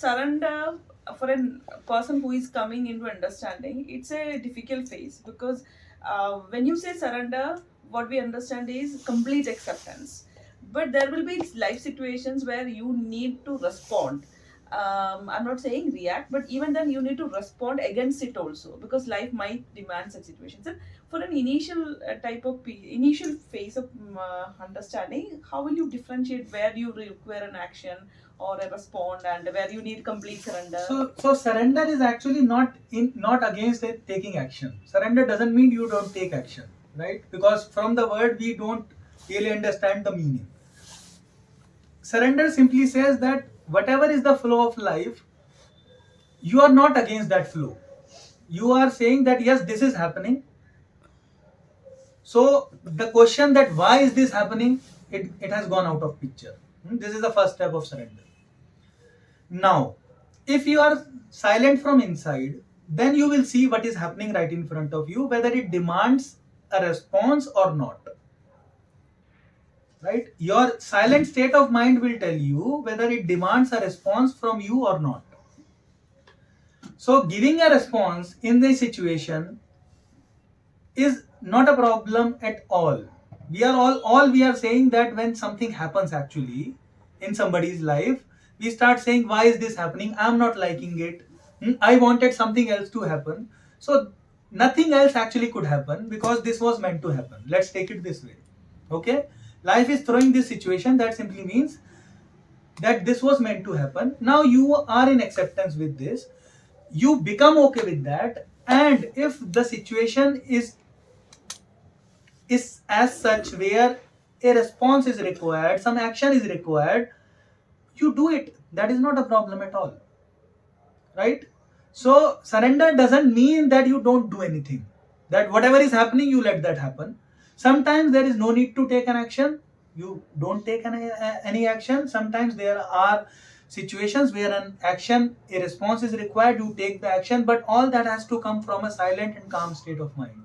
surrender for a person who is coming into understanding, it's a difficult phase because when you say surrender, what we understand is complete acceptance. But there will be life situations where you need to respond. I'm not saying react, but even then you need to respond against it also because life might demand such situations. And for an initial initial phase of understanding, how will you differentiate where you require an action or a respond and where you need complete surrender? So surrender is actually not against taking action. Surrender doesn't mean you don't take action, right? Because from the word we don't really understand the meaning. Surrender simply says that whatever is the flow of life, you are not against that flow. You are saying that yes, this is happening. So the question that why is this happening, it has gone out of picture. This is the first step of surrender. Now, if you are silent from inside, then you will see what is happening right in front of you, whether it demands a response or not. Right? Your silent state of mind will tell you whether it demands a response from you or not. So, giving a response in this situation is not a problem at all. We are all we are saying that when something happens actually in somebody's life, we start saying, why is this happening? I'm not liking it. I wanted something else to happen. So nothing else actually could happen because this was meant to happen. Let's take it this way. Okay? Life is throwing this situation that simply means that this was meant to happen. Now you are in acceptance with this. You become okay with that. And if the situation is as such where a response is required, some action is required, you do it. That is not a problem at all. Right? So surrender doesn't mean that you don't do anything. That whatever is happening, you let that happen. Sometimes there is no need to take an action. You don't take any action. Sometimes there are situations where an action, a response is required, you take the action, but all that has to come from a silent and calm state of mind.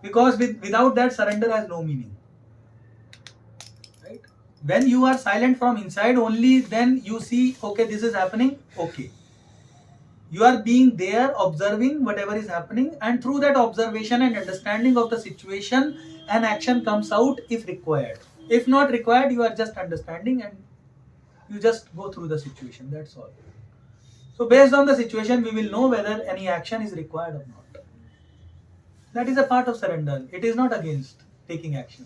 Because without that, surrender has no meaning. Right? When you are silent from inside, only then you see, okay, this is happening, okay. You are being there, observing whatever is happening, and through that observation and understanding of the situation, an action comes out if required. If not required, you are just understanding and you just go through the situation. That's all. So, based on the situation, we will know whether any action is required or not. That is a part of surrender. It is not against taking action.